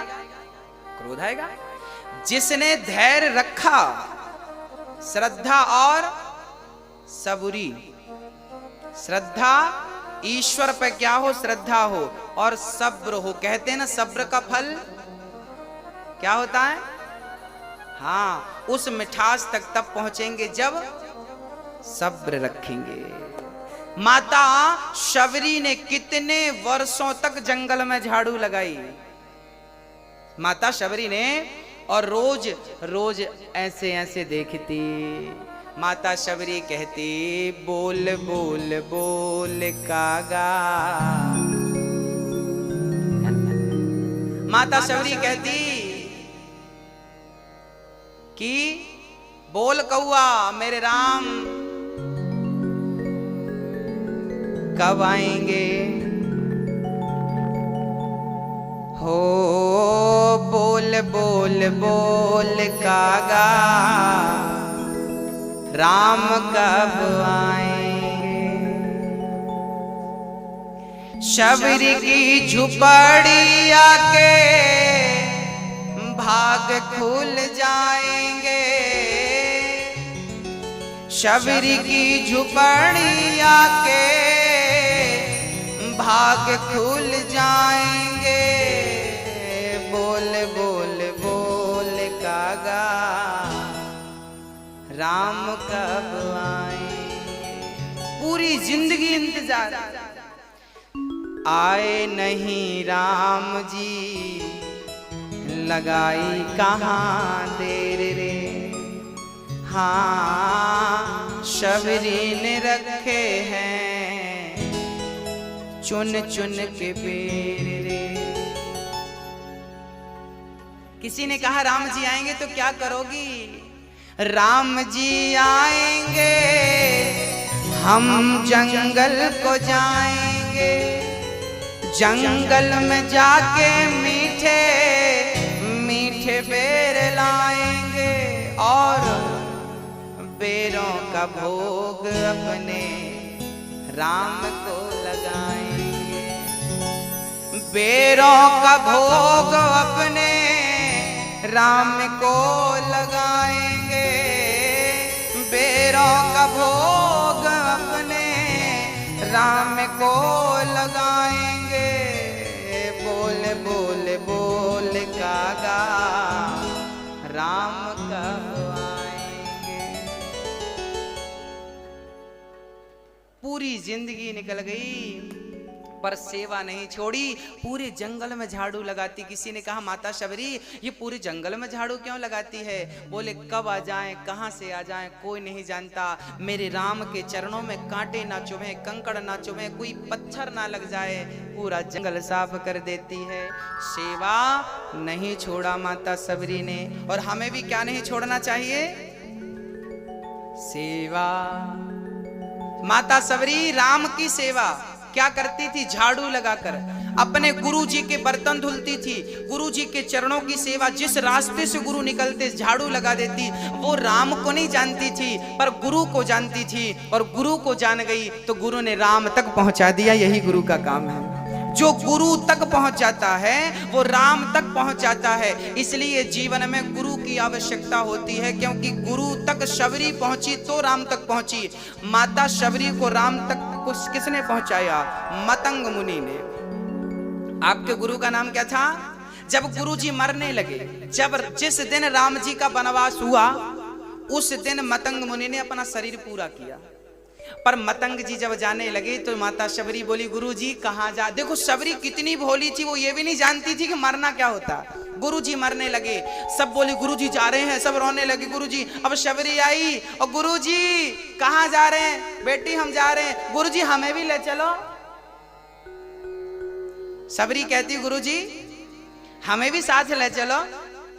क्रोध आएगा। जिसने धैर्य रखा, श्रद्धा और सबूरी, श्रद्धा ईश्वर पे क्या हो? श्रद्धा हो और सब्र हो। कहते हैं ना, सब्र का फल क्या होता है? हाँ, उस मिठास तक तब पहुंचेंगे जब सब्र रखेंगे। माता शबरी ने कितने वर्षों तक जंगल में झाड़ू लगाई, माता शबरी ने, और रोज रोज ऐसे ऐसे देखती। माता शबरी कहती, बोल बोल बोल कागा। माता शबरी कहती कि बोल कौआ, मेरे राम कब आएंगे? हो बोल बोल बोल कागा, राम कब आएंगे? शबरी की झुपड़ी आके भाग खुल जाएंगे। शबरी की झुपड़ी आके भाग खुल जाएंगे। बोल बोल बोल कागा, राम कब आएंगे? पूरी जिंदगी इंतजार, आए नहीं राम जी, लगाई कहाँ देर रे। हाँ, शबरी ने रखे हैं चुन चुन के पेड़ रे। किसी ने कहा राम जी आएंगे तो क्या करोगी? राम जी आएंगे, हम जंगल को जाएंगे, जंगल में जाके मीठे मीठे बेर लाएंगे और बेरों का भोग अपने राम को लगाएंगे। बेरों का भोग अपने राम को लगाएंगे बेरों का भोग अपने, राम को लगाएंगे बोल बोल बोल कागा राम कब आएंगे। पूरी जिंदगी निकल गई पर सेवा नहीं छोड़ी, पूरे जंगल में झाड़ू लगाती। किसी ने कहा माता शबरी ये पूरे जंगल में झाड़ू क्यों लगाती है? बोले कब आ जाएं कहां से आ जाएं कोई नहीं जानता, मेरे राम के चरणों में कांटे ना चुभे, कंकड़ ना चुभे, कोई पत्थर ना लग जाए, पूरा जंगल साफ कर देती है। सेवा नहीं छोड़ा माता शबरी ने। और हमें भी क्या नहीं छोड़ना चाहिए? सेवा। माता शबरी राम की सेवा क्या करती थी? झाड़ू लगाकर अपने गुरुजी के बर्तन धुलती थी, गुरुजी के चरणों की सेवा। जिस रास्ते से गुरु निकलते झाड़ू लगा देती। वो राम को नहीं जानती थी पर गुरु को जानती थी, और गुरु को जान गई तो गुरु ने राम तक पहुंचा दिया। यही गुरु का काम है। जो गुरु तक पहुंच जाता है वो राम तक पहुंच जाता है। इसलिए जीवन में गुरु की आवश्यकता होती है, क्योंकि गुरु तक शबरी पहुंची तो राम तक पहुंची। माता शबरी को राम तक किसने पहुंचाया? मतंग मुनि ने। आपके गुरु का नाम क्या था? जब गुरुजी मरने लगे, जिस दिन राम जी का वनवास हुआ उस दिन मतंग मुनि ने अपना शरीर पूरा किया। पर मतंग जी जब जाने लगे तो माता शबरी बोली गुरुजी कहाँ जा। देखो शबरी कितनी भोली थी, वो ये भी नहीं जानती थी कि मरना क्या होता। गुरुजी मरने लगे, सब बोले गुरुजी जा रहे हैं, सब रोने लगे गुरुजी। अब शबरी आई और गुरुजी कहाँ जा रहे हैं? बेटी हम जा रहे हैं। गुरुजी हमें भी ले चलो। शबरी कहती गुरुजी हमें भी साथ ले चलो।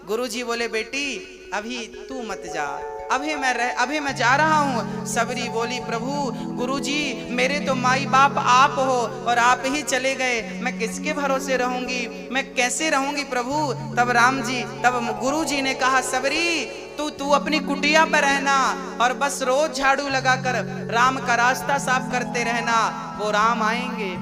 गुरुजी बोले बेटी अभी तू मत जा, अभी मैं जा रहा हूँ। शबरी बोली प्रभु गुरुजी मेरे तो माई बाप आप हो और आप ही चले गए, मैं किसके भरोसे रहूंगी, मैं कैसे रहूंगी प्रभु। तब गुरुजी ने कहा शबरी तू अपनी कुटिया पर रहना और बस रोज झाड़ू लगाकर राम का रास्ता साफ करते रहना, वो राम आएंगे।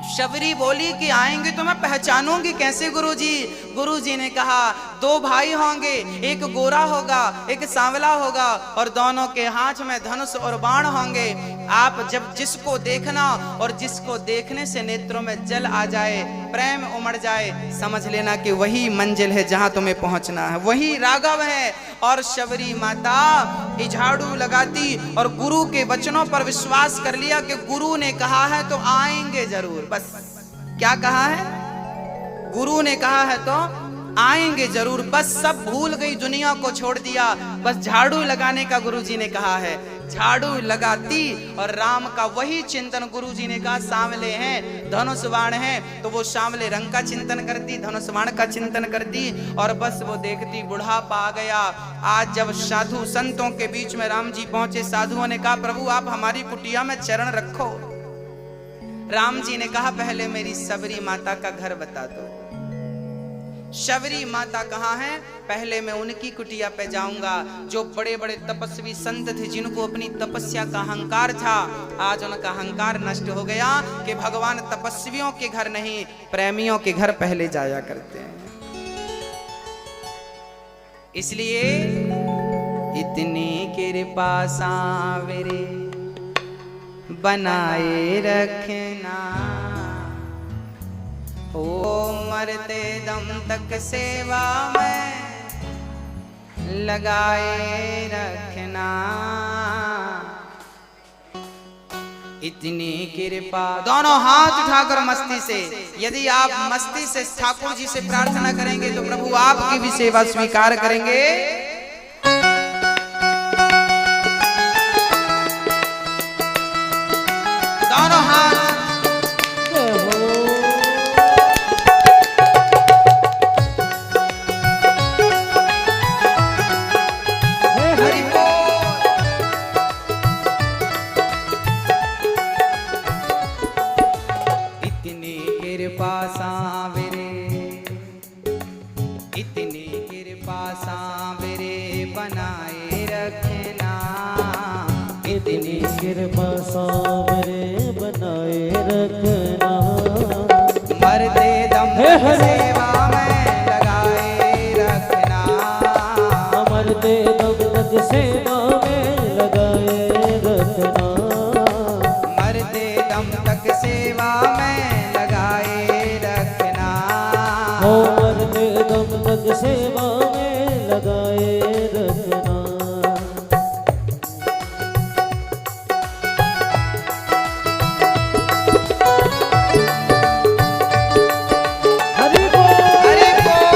शबरी बोली कि आएंगे तो मैं पहचानूंगी कैसे गुरुजी? गुरुजी ने कहा दो भाई होंगे, एक गोरा होगा एक सांवला होगा और दोनों के हाथ में धनुष और बाण होंगे। आप जब जिसको देखना और जिसको देखने से नेत्रों में जल आ जाए, प्रेम उमड़ जाए, समझ लेना कि वही मंजिल है जहां तुम्हें पहुंचना है, वही राघव है। और शबरी माता झाड़ू लगाती और गुरु के वचनों पर विश्वास कर लिया कि गुरु ने कहा है तो आएंगे जरूर। बस क्या कहा है? गुरु ने कहा है तो आएंगे जरूर। बस सब भूल गई, दुनिया को छोड़ दिया, बस झाड़ू लगाने का गुरुजी ने कहा है। झाड़ू लगाती और राम का वही चिंतन। गुरुजी ने कहा सांवले हैं, धनुष बाण है, तो वो सांवले रंग का चिंतन करती, धनुष बाण का चिंतन करती और बस वो देखती बुढ़ापा आ गया। आज जब साधु संतों के बीच में राम जी पहुंचे, साधुओं ने कहा प्रभु आप हमारी कुटिया में चरण रखो। राम जी ने कहा पहले मेरी शबरी माता का घर बता दो। शबरी माता कहाँ है? पहले मैं उनकी कुटिया पे जाऊंगा। जो बड़े बड़े तपस्वी संत थे जिनको अपनी तपस्या का अहंकार था, आज उनका अहंकार नष्ट हो गया कि भगवान तपस्वियों के घर नहीं प्रेमियों के घर पहले जाया करते हैं। इसलिए इतनी कृपा सांवरे बनाए रखना, ओ मरते दम तक सेवा में लगाए रखना। इतनी कृपा। दोनों हाथ उठाकर मस्ती से, यदि आप मस्ती से ठाकुर जी से प्रार्थना करेंगे तो प्रभु आपकी भी सेवा स्वीकार करेंगे। दोनों हाथ कृपा सांवरे बनाए रखना, मरते दम तक सेवा में लगाए रखना। तक सेवा में लगाए रखना। मरते दम तक सेवा में लगाए रखना। हो मरते दम तक सेवा में लगाए रखना। हरि बोल, हरि बोल।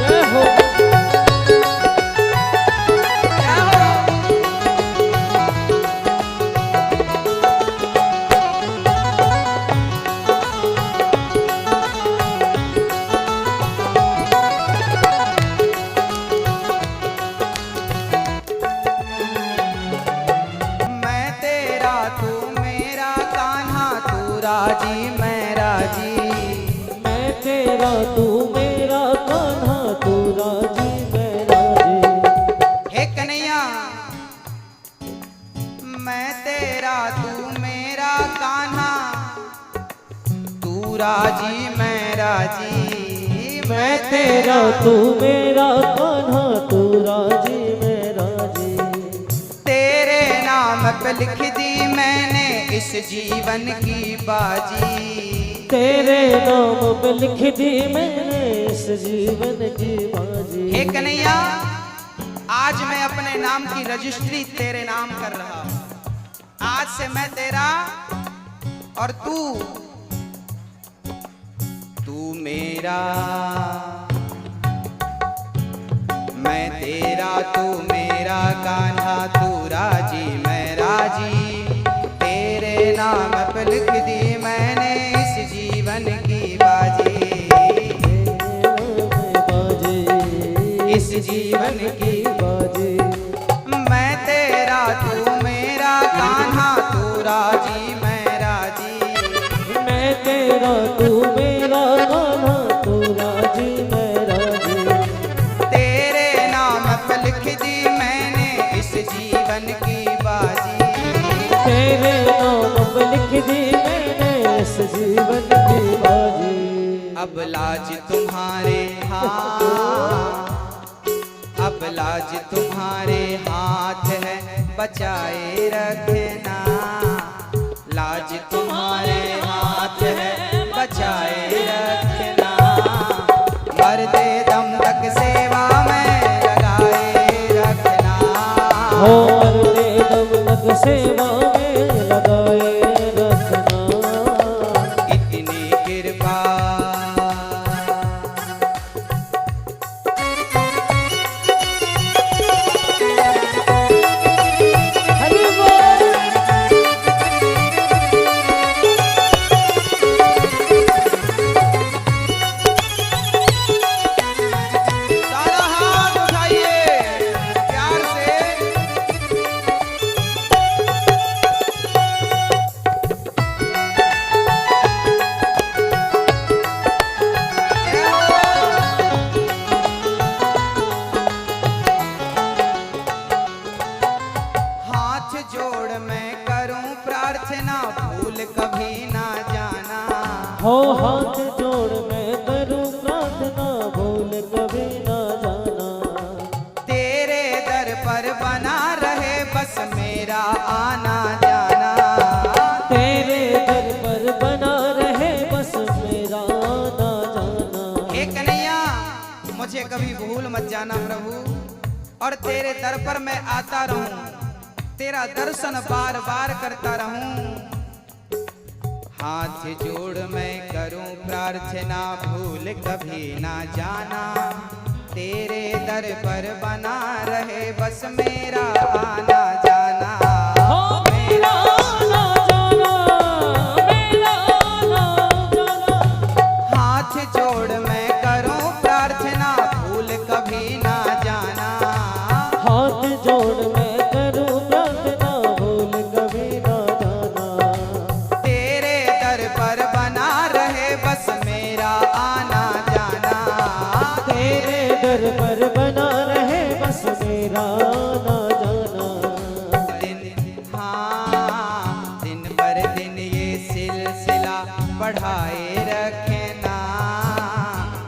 जय हो। क्या हो? मैं तेरा तू मेरा कान्हा तू राजी मैं राजी। मैं तेरा तू मेरा कान्हा तू राजी मैं राजी। हे कन्हैया, मैं तेरा तू मेरा कान्हा तू राजी मैं राजी। मैं तेरा तू मेरा कान्हा तू राजी मैं राजी। तेरे नाम पे लिख दी मैंने इस जीवन की बाजी। तेरे नाम पे लिख दी मैंने इस जीवन की बाजी। हे कन्हैया, आज मैं अपने नाम की रजिस्ट्री तेरे नाम कर रहा हूं। आज से मैं तेरा और तू मेरा। मैं तेरा तू मेरा कान्हा तू राजी मैं राजी। तेरे नाम पे लिख दी मैंने इस जीवन की बाजी। इस जीवन की बाजी। मैं तेरा तू मेरा कान्हा तू राजी मैं राजी। मैं तेरा तू मेरा कान्हा तू राजी मैं राजी। तेरे नाम पे लिख दी मैंने इस जीवन की बाजी। तेरे नाम पे लिख दी मैंने इस जीवन की बाजी। अब लाज तुम्हारे हाथ, अब लाज तुम्हारे हाथ है बचाए रखना। लाज तुम्हारे हाथ है बचाए रखना। मरते दम तक सेवा में लगाए रखना। हो मरते दम तक सेवा में लगाए रखना। इतनी कृपा हरि बोल। सारा हाथ उठाइए प्यार से। हाथ जोड़ मैं करूं प्रार्थना भूल कभी ना जाना। हो हाथ जोड़ मैं करूं प्रार्थना भूल कभी ना जाना। तेरे दर पर बना रहे बस मेरा आना जाना। तेरे दर पर बना रहे बस मेरा आना जाना। हे कन्हैया, मुझे कभी भूल मत जाना प्रभु, और तेरे दर पर मैं आता रहूं, तेरा दर्शन बार बार करता रहूं। हाथ जोड़ मैं करूं प्रार्थना भूल कभी ना जाना। तेरे दर पर बना रहे बस मेरा आना जाना। हो मेरा आना जाना, मेरा आना जाना। हाथ जोड़ मैं करूं प्रार्थना भूल कभी ना जाना। हाथ जोड़ मैं करूं प्रार्थना भूल कभी ना जाना। तेरे दर पर बना रहे बस मेरा आना जाना। तेरे दर पर बना रहे बस मेरा आना जाना। दिन हाँ दिन पर दिन ये सिलसिला बढ़ाए रखना।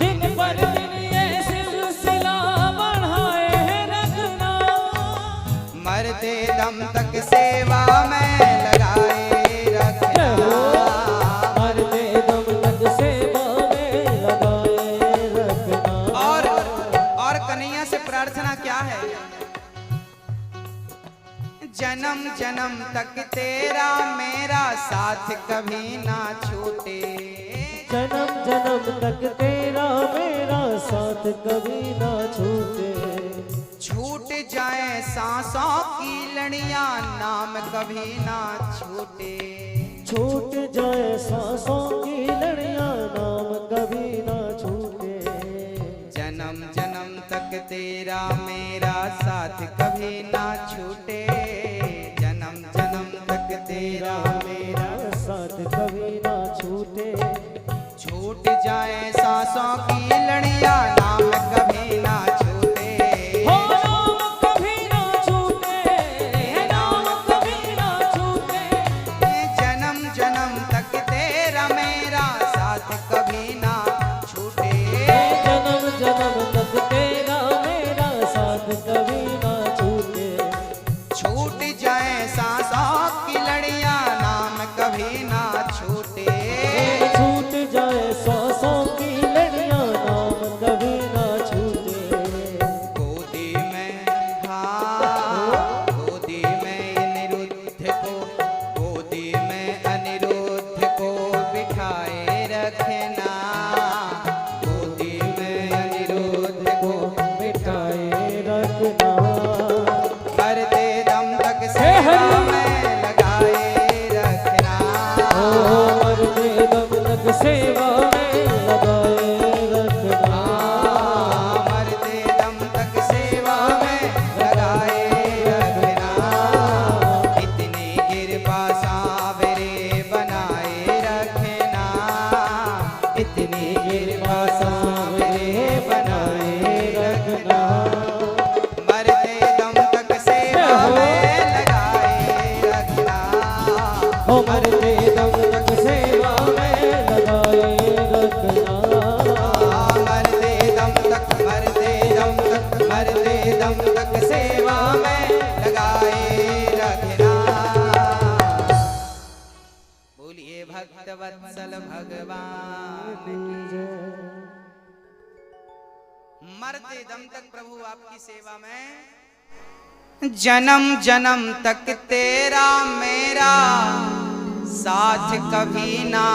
दिन पर दिन ये सिलसिला बढ़ाए दम तक सेवा में लगाए रखना। मरते दम तक सेवा में लगाए रखना। और कन्हैया से प्रार्थना क्या है? जन्म जन्म तक तेरा मेरा साथ कभी ना छूटे। जन्म जन्म तक तेरा मेरा साथ कभी ना छूटे। छूट जाए सांसों की लड़ियां नाम कभी ना छूटे। छूट जाए सांसों की लड़ियां नाम कभी ना छूटे। जन्म जन्म तक तेरा मेरा साथ कभी ना छूटे। जन्म जन्म तक तेरा मेरा साथ कभी ना छूटे। छूट जाए सांसों की लड़ियां नाम कभी ना छूटे। हो नाम कभी ना छूटे, नाम कभी ना छूटे। जन्म जन्म तक तेरा मेरा साथ कभी ना छूटे। जन्म जन्म तक तेरा मेरा साथ कभी ना छूटे। छूट जाए सांसों की लड़ियां नाम कभी ना छूटे। छूट जाए सांसों की लड़ियां नाम कभी ना छूटे। गोदी में हाँ गोदी में अनिरुद्ध को, गोदी में अनिरुद्ध को बिठाए रखना। गोदी में अनिरुद्ध को मिटाए रखना। मरते दम तक सेवा में लगाए रखना। मरते दम तक सेवा में लगाए रखना। मरते दम तक सेवा में लगाए रखना। इतनी कृपा सावरे बनाए रखना। इतनी कृपा सावरे बनाए रखना। मरते दम तक सेवा में लगाए रखना। हो मरते दम तक सेवा में लगाए रखना। मरते दम तक मरते दम तक मरते दम तक सेवा में लगाए रखना। बोलिए भक्त वत्सल भगवान की। मरते दम तक प्रभु आपकी सेवा में। जन्म जन्म तक तेरा मेरा साथ कभी ना